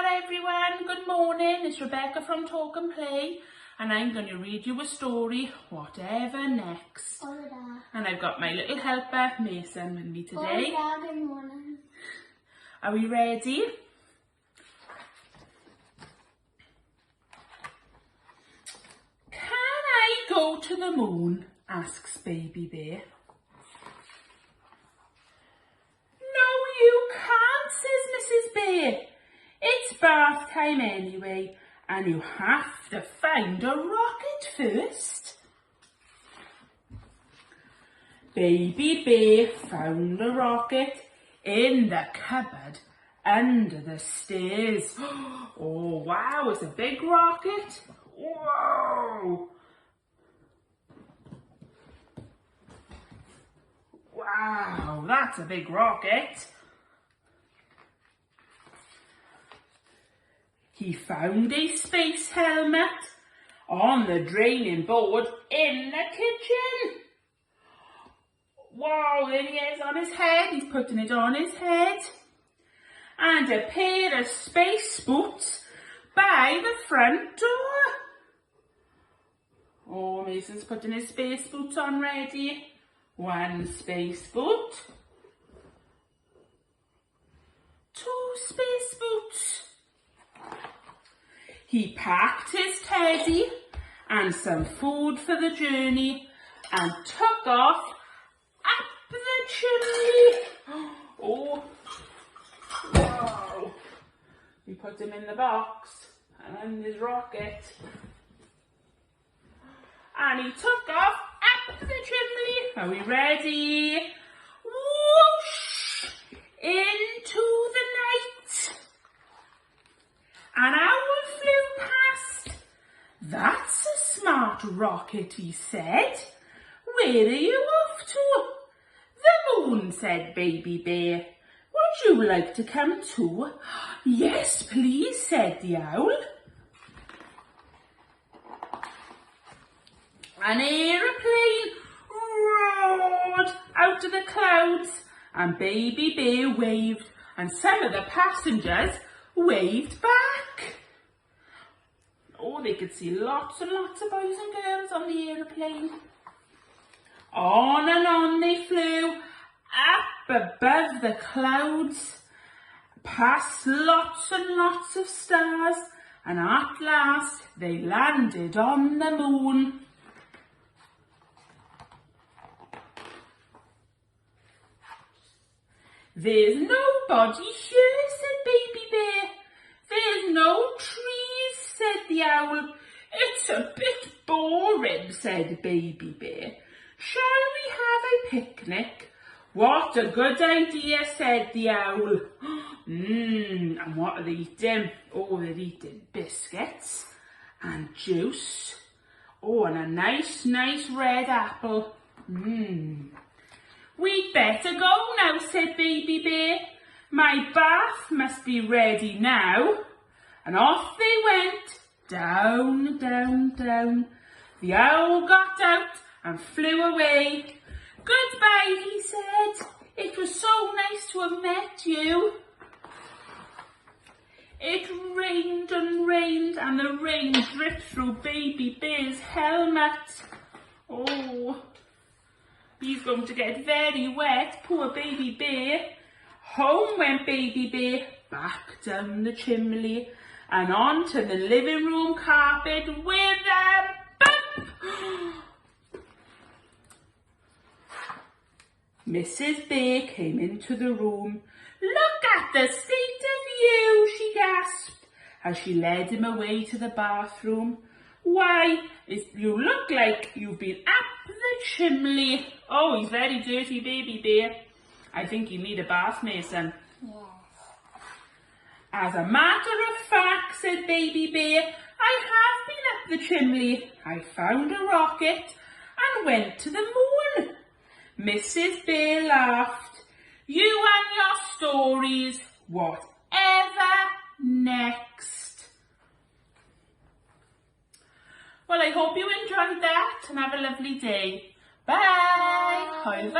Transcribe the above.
there everyone, good morning, it's Rebecca from Talk and Play and I'm going to read you a story, Whatever Next. Hola. And I've got my little helper Mason with me today. Hola, good morning. Are we ready? Can I go to the moon? Asks Baby Bear. No, you can't, says Mrs. Bear. It's bath time anyway, and you have to find a rocket first. Baby Bear found a rocket in the cupboard under the stairs. Oh wow, it's a big rocket. Whoa! Wow, that's a big rocket. He found a space helmet on the draining board in the kitchen. Wow, there he is on his head. He's putting it on his head. And a pair of space boots by the front door. Oh, Mason's putting his space boots on ready. One space boot. Two space boots. He packed his teddy and some food for the journey and took off up the chimney. Oh, wow. He put him in the box and his rocket. And he took off up the chimney. Are we ready? Whoosh! Into the night. An owl flew past. That's a smart rocket, he said. Where are you off to? The moon, said Baby Bear. Would you like to come too? Yes, please, said the owl. An aeroplane roared out of the clouds and Baby Bear waved and some of the passengers waved back. Oh, they could see lots and lots of boys and girls on the aeroplane. On and on they flew, up above the clouds, past lots and lots of stars, and at last they landed on the moon. There's nobody here, said Baby Bear. There's no trees, said the owl. It's a bit boring, said Baby Bear. Shall we have a picnic? What a good idea, said the owl. And what are they eating? Oh, they're eating biscuits and juice. Oh, and a nice red apple. We'd better go now, said Baby Bear. My bath must be ready now. And off they went, down, down, down. The owl got out and flew away. Goodbye, he said. It was so nice to have met you. It rained and rained and the rain dripped through Baby Bear's helmet. Oh, he's going to get very wet, poor Baby Bear. Home went Baby Bear, back down the chimney and onto the living room carpet with a bump. Mrs. Bear came into the room. Look at the state of you, she gasped as she led him away to the bathroom. Why, you look like you've been up the chimney. Oh, he's very dirty, Baby Bear. I think you need a bath, Mason. Yes. As a matter of fact, said Baby Bear, I have been up the chimney. I found a rocket and went to the moon. Mrs. Bear laughed. You and your stories, whatever next. Well, I hope you enjoyed that and have a lovely day. Bye. Bye.